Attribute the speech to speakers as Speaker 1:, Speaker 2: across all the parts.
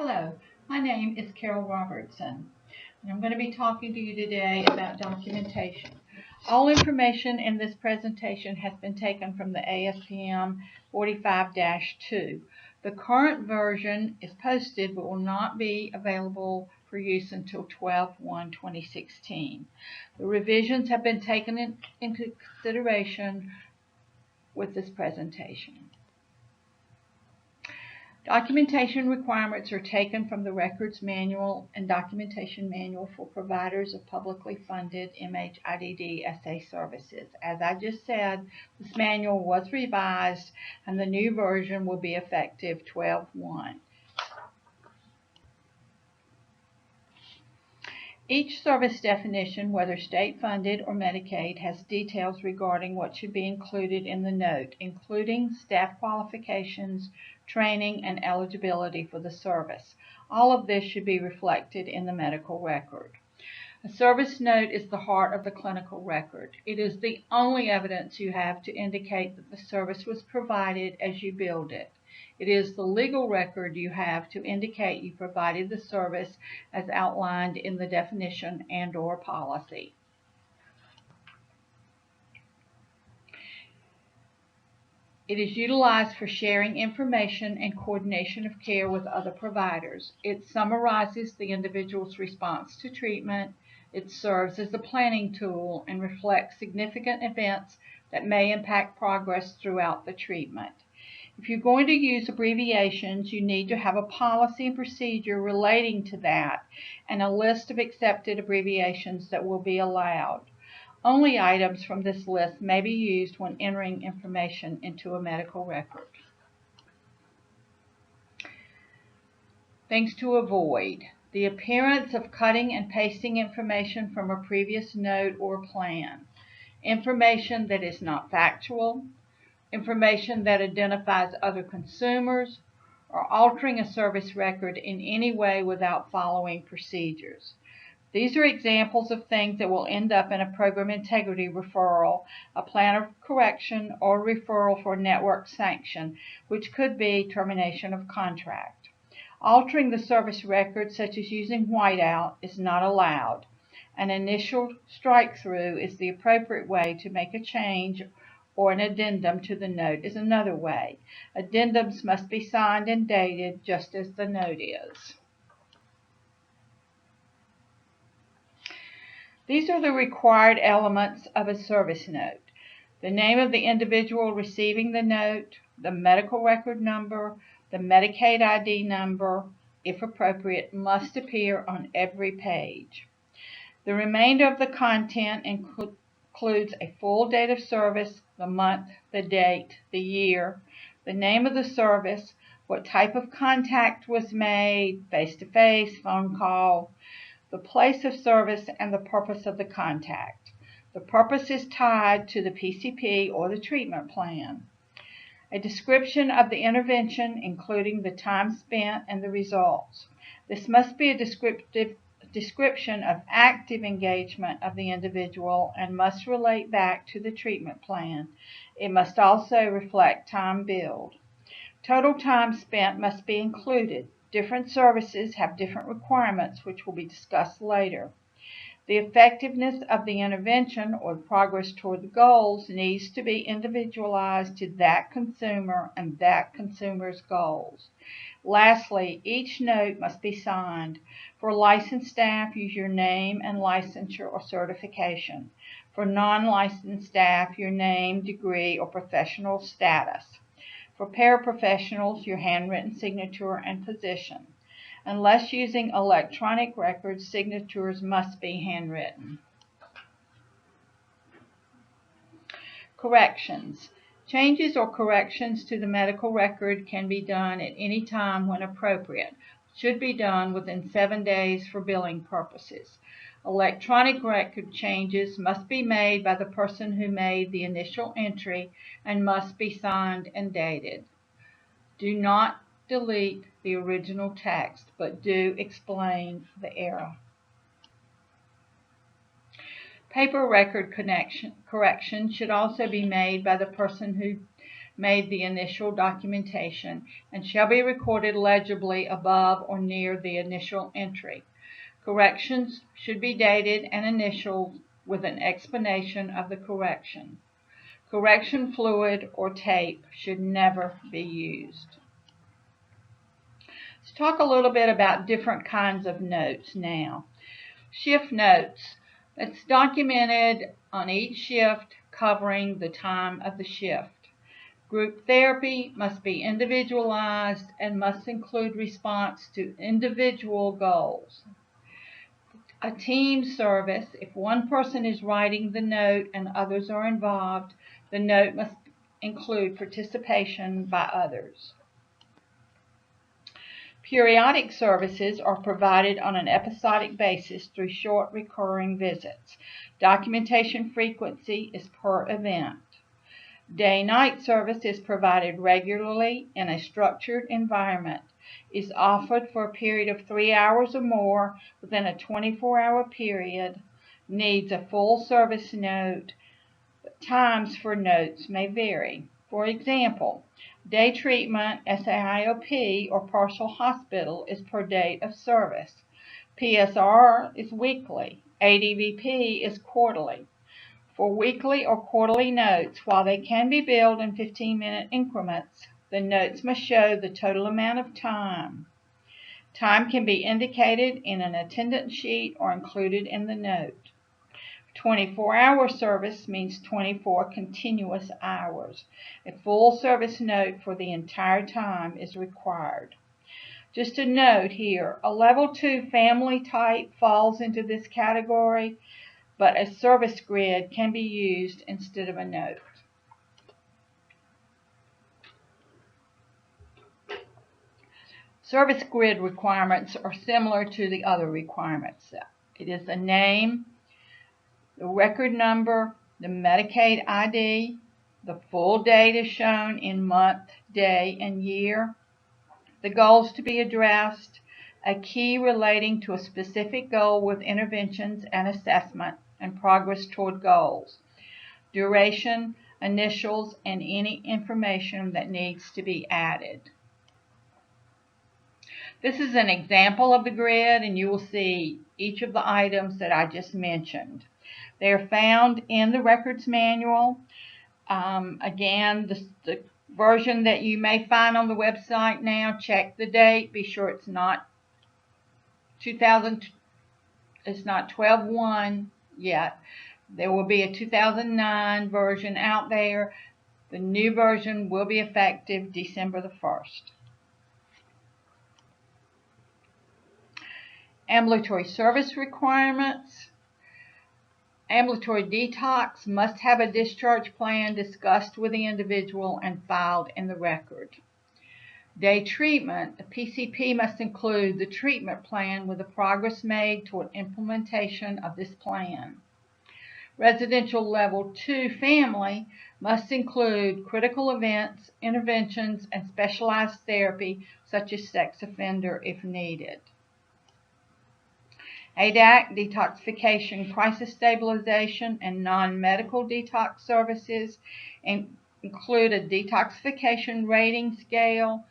Speaker 1: Hello, my name is Carol Robertson, and I'm going to be talking to you today about documentation. All information in this presentation has been taken from the ASPM 45-2. The current version is posted but will not be available for use until 12/1/2016. The revisions have been taken into consideration with this presentation. Documentation requirements are taken from the Records Manual and Documentation Manual for providers of publicly funded MHIDD SA services. As I just said, this manual was revised and the new version will be effective 12/1. Each service definition, whether state-funded or Medicaid, has details regarding what should be included in the note, including staff qualifications, training, and eligibility for the service. All of this should be reflected in the medical record. A service note is the heart of the clinical record. It is the only evidence you have to indicate that the service was provided as you billed it. It is the legal record you have to indicate you provided the service as outlined in the definition and/or policy. It is utilized for sharing information and coordination of care with other providers. It summarizes the individual's response to treatment. It serves as a planning tool and reflects significant events that may impact progress throughout the treatment. If you're going to use abbreviations, you need to have a policy and procedure relating to that and a list of accepted abbreviations that will be allowed. Only items from this list may be used when entering information into a medical record. Things to avoid: the appearance of cutting and pasting information from a previous note or plan, information that is not factual, information that identifies other consumers, or altering a service record in any way without following procedures. These are examples of things that will end up in a program integrity referral, a plan of correction, or referral for network sanction, which could be termination of contract. Altering the service record, such as using whiteout, is not allowed. An initial strike-through is the appropriate way to make a change, or an addendum to the note is another way. Addendums must be signed and dated just as the note is. These are the required elements of a service note: the name of the individual receiving the note, the medical record number, the Medicaid ID number, if appropriate, must appear on every page. The remainder of the content includes a full date of service, the month, the date, the year, the name of the service, what type of contact was made, face-to-face, phone call, the place of service, and the purpose of the contact. The purpose is tied to the PCP or the treatment plan. A description of the intervention, including the time spent and the results. This must be a description of active engagement of the individual and must relate back to the treatment plan. It must also reflect time billed. Total time spent must be included. Different services have different requirements, which will be discussed later. The effectiveness of the intervention or the progress toward the goals needs to be individualized to that consumer and that consumer's goals. Lastly, each note must be signed. For licensed staff, use your name and licensure or certification. For non-licensed staff, your name, degree, or professional status. For paraprofessionals, your handwritten signature and position. Unless using electronic records, signatures must be handwritten. Corrections. Changes or corrections to the medical record can be done at any time when appropriate. Should be done within 7 days for billing purposes. Electronic record changes must be made by the person who made the initial entry and must be signed and dated. Do not delete the original text, but do explain the error. Paper record correction should also be made by the person who made the initial documentation and shall be recorded legibly above or near the initial entry. Corrections should be dated and initialed with an explanation of the correction. Correction fluid or tape should never be used. Let's talk a little bit about different kinds of notes now. Shift notes. That's documented on each shift covering the time of the shift. Group therapy must be individualized and must include response to individual goals. A team service, if one person is writing the note and others are involved, the note must include participation by others. Periodic services are provided on an episodic basis through short recurring visits. Documentation frequency is per event. Day-night service is provided regularly in a structured environment, is offered for a period of 3 hours or more within a 24-hour period, needs a full service note. Times for notes may vary. For example, day treatment, SAIOP, or partial hospital is per date of service. PSR is weekly. ADVP is quarterly. For weekly or quarterly notes, while they can be billed in 15-minute increments, the notes must show the total amount of time. Time can be indicated in an attendance sheet or included in the note. 24-hour service means 24 continuous hours. A full service note for the entire time is required. Just a note here, a level 2 family type falls into this category, but a service grid can be used instead of a note. Service grid requirements are similar to the other requirements. It is the name, the record number, the Medicaid ID, the full date is shown in month, day, and year, the goals to be addressed, a key relating to a specific goal with interventions and assessment, and progress toward goals, duration, initials, and any information that needs to be added. This is an example of the grid, and you will see each of the items that I just mentioned. They are found in the records manual. Again, the version that you may find on the website now, check the date. Be sure it's not 12/1 yet. There will be a 2009 version out there. The new version will be effective December the 1st. Ambulatory service requirements. Ambulatory detox must have a discharge plan discussed with the individual and filed in the record. Day treatment, the PCP must include the treatment plan with the progress made toward implementation of this plan. Residential level 2 family must include critical events, interventions, and specialized therapy such as sex offender if needed. ADAC, detoxification, crisis stabilization, and non-medical detox services include a detoxification rating scale,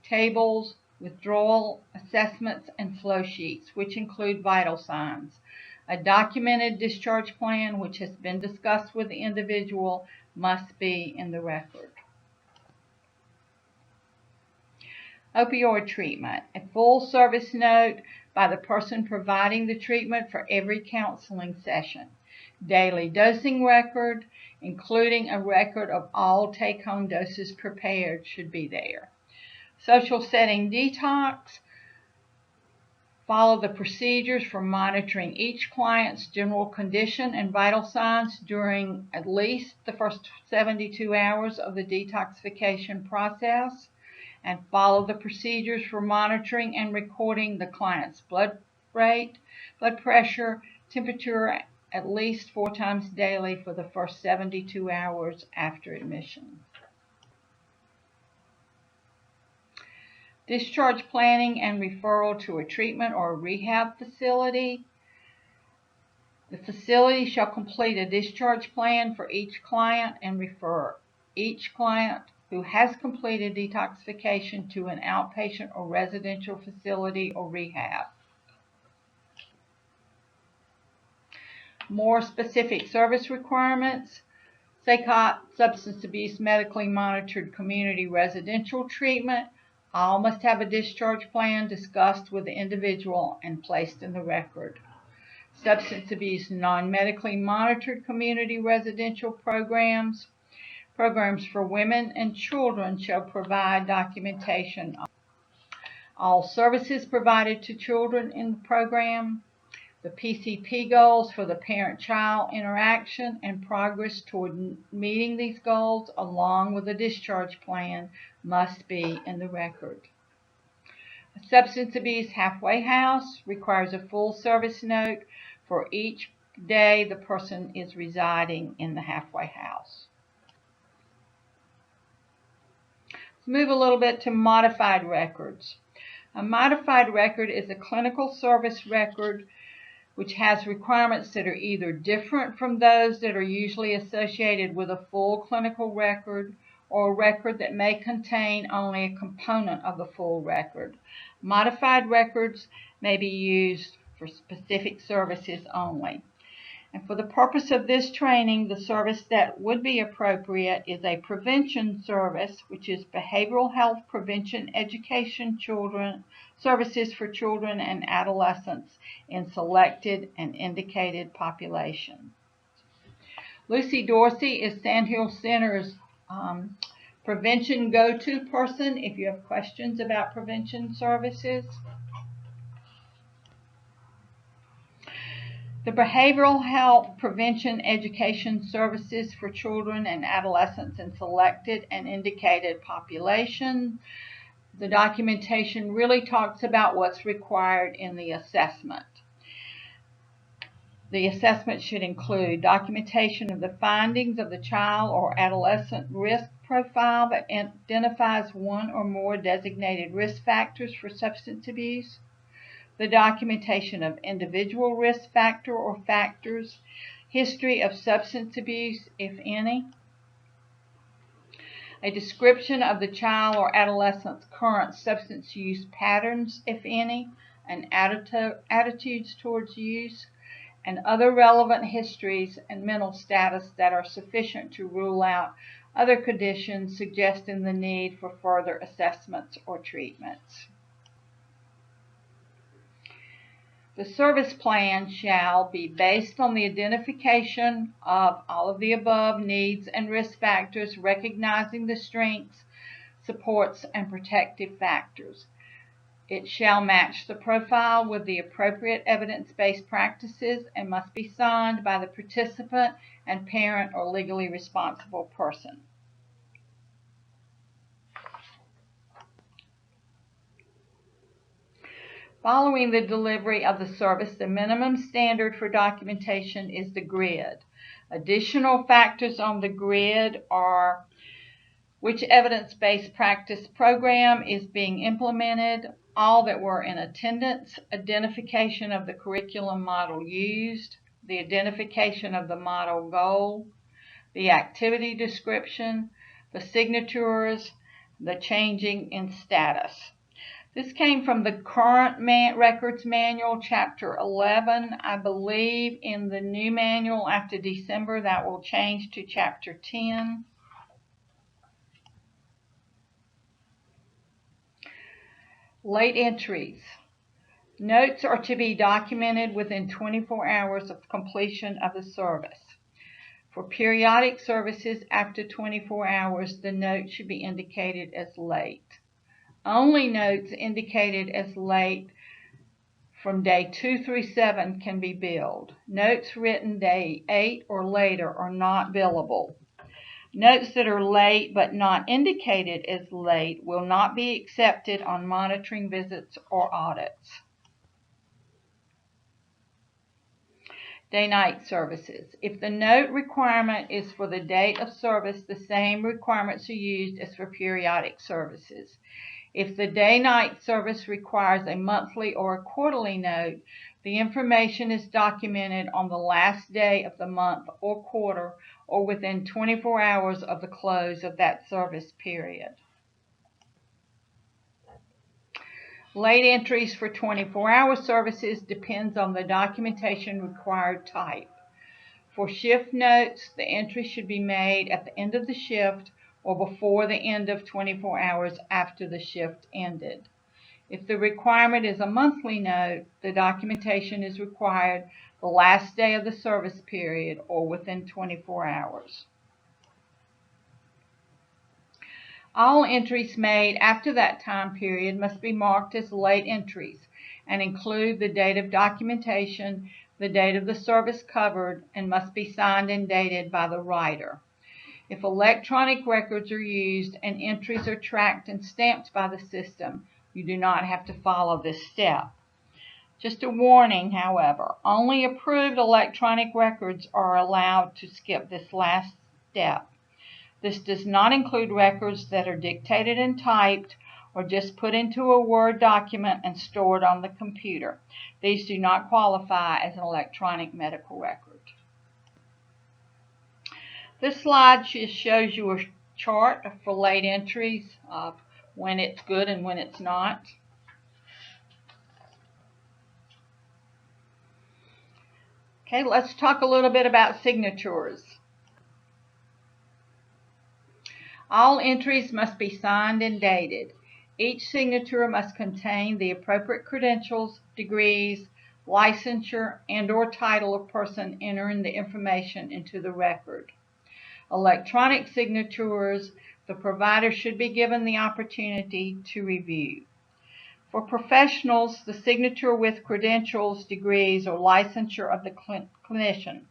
Speaker 1: tables, withdrawal assessments, and flow sheets, which include vital signs. A documented discharge plan, which has been discussed with the individual, must be in the record. Opioid treatment, a full service note by the person providing the treatment for every counseling session. Daily dosing record, including a record of all take-home doses prepared, should be there. Social setting detox, follow the procedures for monitoring each client's general condition and vital signs during at least the first 72 hours of the detoxification process, and follow the procedures for monitoring and recording the client's blood rate, blood pressure, temperature at least 4 times daily for the first 72 hours after admission. Discharge planning and referral to a treatment or a rehab facility. The facility shall complete a discharge plan for each client and refer each client who has completed detoxification to an outpatient or residential facility or rehab. More specific service requirements. SACOT, substance abuse medically monitored community residential treatment. All must have a discharge plan discussed with the individual and placed in the record. Substance abuse non-medically monitored community residential programs. Programs for women and children shall provide documentation on all services provided to children in the program. The PCP goals for the parent-child interaction and progress toward meeting these goals, along with a discharge plan, must be in the record. A substance abuse halfway house requires a full service note for each day the person is residing in the halfway house. Let's move a little bit to modified records. A modified record is a clinical service record which has requirements that are either different from those that are usually associated with a full clinical record, or a record that may contain only a component of the full record. Modified records may be used for specific services only. And for the purpose of this training, the service that would be appropriate is a prevention service, which is behavioral health prevention education services for children and adolescents in selected and indicated populations. Lucy Dorsey is Sandhill Center's prevention go-to person if you have questions about prevention services. The behavioral health prevention education services for children and adolescents in selected and indicated populations. The documentation really talks about what's required in the assessment. The assessment should include documentation of the findings of the child or adolescent risk profile that identifies one or more designated risk factors for substance abuse, the documentation of individual risk factor or factors, history of substance abuse, if any, a description of the child or adolescent's current substance use patterns, if any, and attitudes towards use, and other relevant histories and mental status that are sufficient to rule out other conditions suggesting the need for further assessments or treatments. The service plan shall be based on the identification of all of the above needs and risk factors, recognizing the strengths, supports, and protective factors. It shall match the profile with the appropriate evidence-based practices and must be signed by the participant and parent or legally responsible person. Following the delivery of the service, the minimum standard for documentation is the grid. Additional factors on the grid are which evidence-based practice program is being implemented, all that were in attendance, identification of the curriculum model used, the identification of the model goal, the activity description, the signatures, the changing in status. This came from the current records manual, chapter 11. I believe in the new manual after December that will change to chapter 10. Late entries. Notes are to be documented within 24 hours of completion of the service. For periodic services after 24 hours, the note should be indicated as late. Only notes indicated as late from day 2 through 7 can be billed. Notes written day 8 or later are not billable. Notes that are late but not indicated as late will not be accepted on monitoring visits or audits. Day-night services. If the note requirement is for the date of service, the same requirements are used as for periodic services. If the day-night service requires a monthly or a quarterly note, the information is documented on the last day of the month or quarter or within 24 hours of the close of that service period. Late entries for 24-hour services depends on the documentation required type. For shift notes, the entry should be made at the end of the shift or before the end of 24 hours after the shift ended. If the requirement is a monthly note, the documentation is required the last day of the service period or within 24 hours. All entries made after that time period must be marked as late entries and include the date of documentation, the date of the service covered, and must be signed and dated by the writer. If electronic records are used and entries are tracked and stamped by the system, you do not have to follow this step. Just a warning, however, only approved electronic records are allowed to skip this last step. This does not include records that are dictated and typed or just put into a Word document and stored on the computer. These do not qualify as an electronic medical record. This slide just shows you a chart for late entries of when it's good and when it's not. Okay, let's talk a little bit about signatures. All entries must be signed and dated. Each signature must contain the appropriate credentials, degrees, licensure, and/or title of person entering the information into the record. Electronic signatures, the provider should be given the opportunity to review. For professionals, the signature with credentials, degrees, or licensure of the clinician.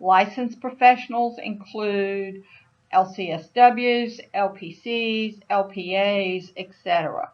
Speaker 1: Licensed professionals include LCSWs, LPCs, LPAs, etc.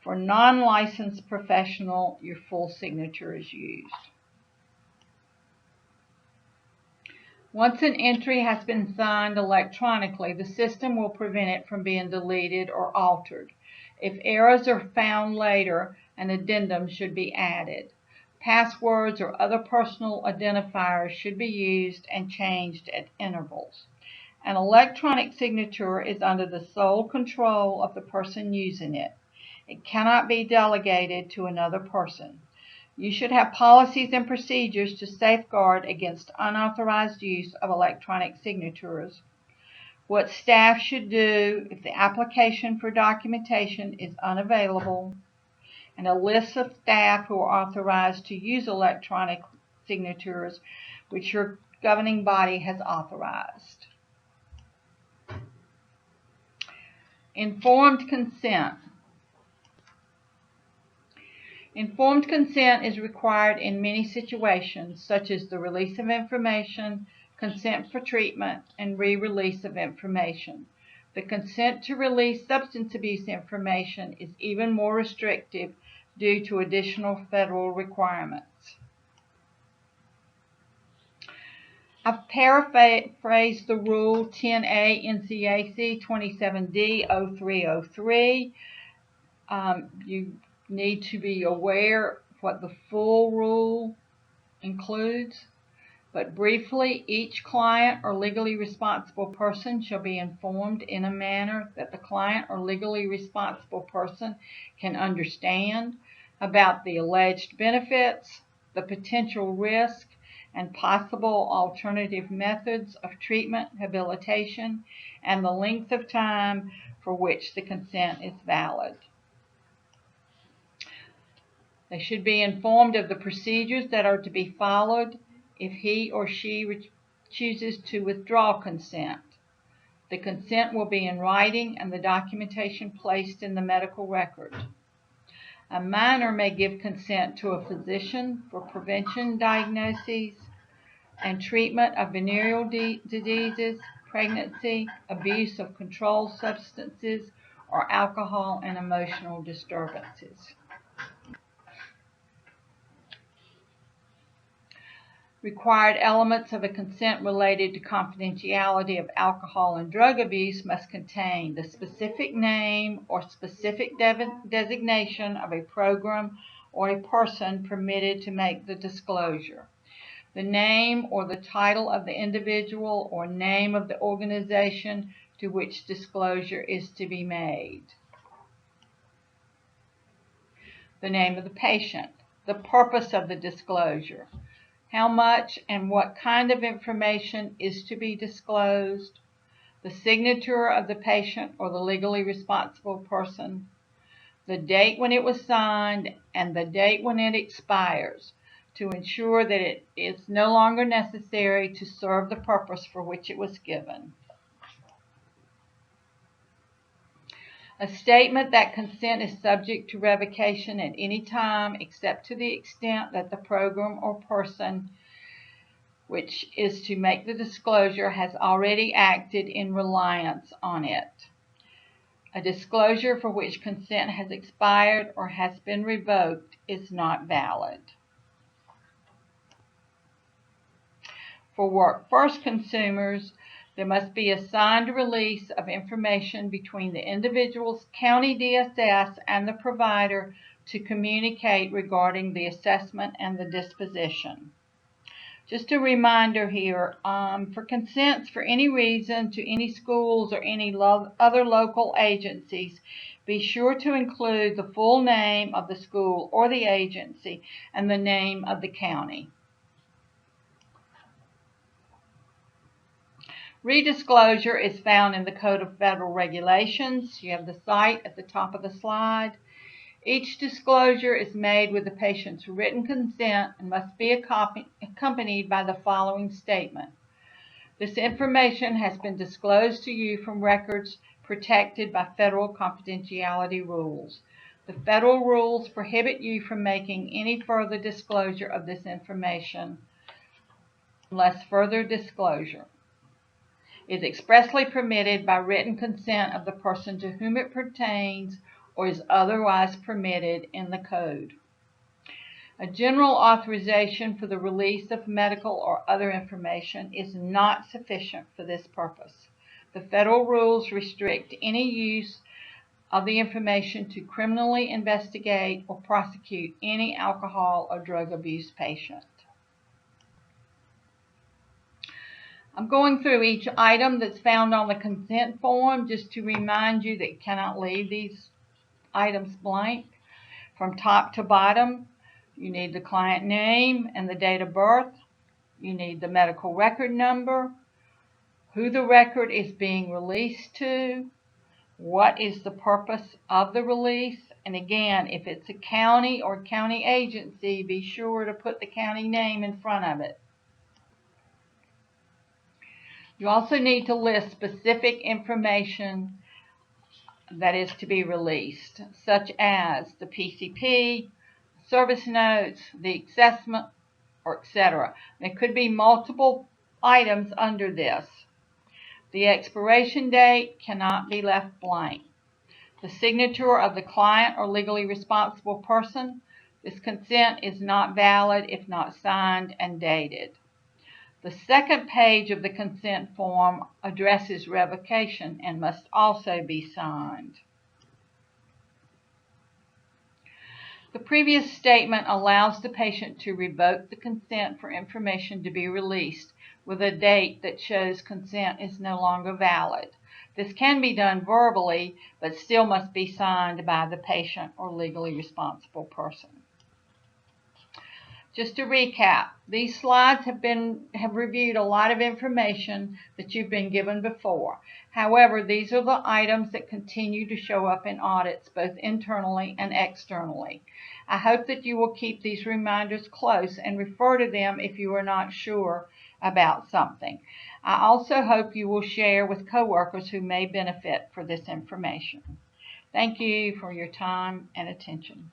Speaker 1: For non-licensed professional, your full signature is used. Once an entry has been signed electronically, the system will prevent it from being deleted or altered. If errors are found later, an addendum should be added. Passwords or other personal identifiers should be used and changed at intervals. An electronic signature is under the sole control of the person using it. It cannot be delegated to another person. You should have policies and procedures to safeguard against unauthorized use of electronic signatures. What staff should do if the application for documentation is unavailable, and a list of staff who are authorized to use electronic signatures which your governing body has authorized. Informed consent. Informed consent is required in many situations, such as the release of information, consent for treatment, and re-release of information. The consent to release substance abuse information is even more restrictive due to additional federal requirements. I've paraphrased the Rule 10A NCAC 27D 0303. You need to be aware what the full rule includes, but briefly, each client or legally responsible person shall be informed in a manner that the client or legally responsible person can understand about the alleged benefits, the potential risk, and possible alternative methods of treatment, rehabilitation, and the length of time for which the consent is valid. They should be informed of the procedures that are to be followed if he or she chooses to withdraw consent. The consent will be in writing and the documentation placed in the medical record. A minor may give consent to a physician for prevention, diagnoses, and treatment of venereal diseases, pregnancy, abuse of controlled substances, or alcohol and emotional disturbances. Required elements of a consent related to confidentiality of alcohol and drug abuse must contain the specific name or specific designation of a program or a person permitted to make the disclosure. the name or the title of the individual or name of the organization to which disclosure is to be made, the name of the patient, the purpose of the disclosure, how much and what kind of information is to be disclosed, the signature of the patient or the legally responsible person, the date when it was signed, and the date when it expires, to ensure that it is no longer necessary to serve the purpose for which it was given. A statement that consent is subject to revocation at any time except to the extent that the program or person which is to make the disclosure has already acted in reliance on it. A disclosure for which consent has expired or has been revoked is not valid. For work-first consumers, there must be a signed release of information between the individual's county DSS and the provider to communicate regarding the assessment and the disposition. Just a reminder here, for consents for any reason to any schools or any other local agencies, be sure to include the full name of the school or the agency and the name of the county. Redisclosure is found in the Code of Federal Regulations. You have the site at the top of the slide. Each disclosure is made with the patient's written consent and must be accompanied by the following statement. This information has been disclosed to you from records protected by federal confidentiality rules. The federal rules prohibit you from making any further disclosure of this information unless further disclosure is expressly permitted by written consent of the person to whom it pertains or is otherwise permitted in the code. A general authorization for the release of medical or other information is not sufficient for this purpose. The federal rules restrict any use of the information to criminally investigate or prosecute any alcohol or drug abuse patient. I'm going through each item that's found on the consent form just to remind you that you cannot leave these items blank. From top to bottom, you need the client name and the date of birth. You need the medical record number, who the record is being released to, what is the purpose of the release, and again, if it's a county or county agency, be sure to put the county name in front of it. You also need to list specific information that is to be released, such as the PCP, service notes, the assessment, or etc. There could be multiple items under this. The expiration date cannot be left blank. The signature of the client or legally responsible person. This consent is not valid if not signed and dated. The second page of the consent form addresses revocation and must also be signed. The previous statement allows the patient to revoke the consent for information to be released with a date that shows consent is no longer valid. This can be done verbally, but still must be signed by the patient or legally responsible person. Just to recap, these slides have reviewed a lot of information that you've been given before. However, these are the items that continue to show up in audits, both internally and externally. I hope that you will keep these reminders close and refer to them if you are not sure about something. I also hope you will share with coworkers who may benefit from this information. Thank you for your time and attention.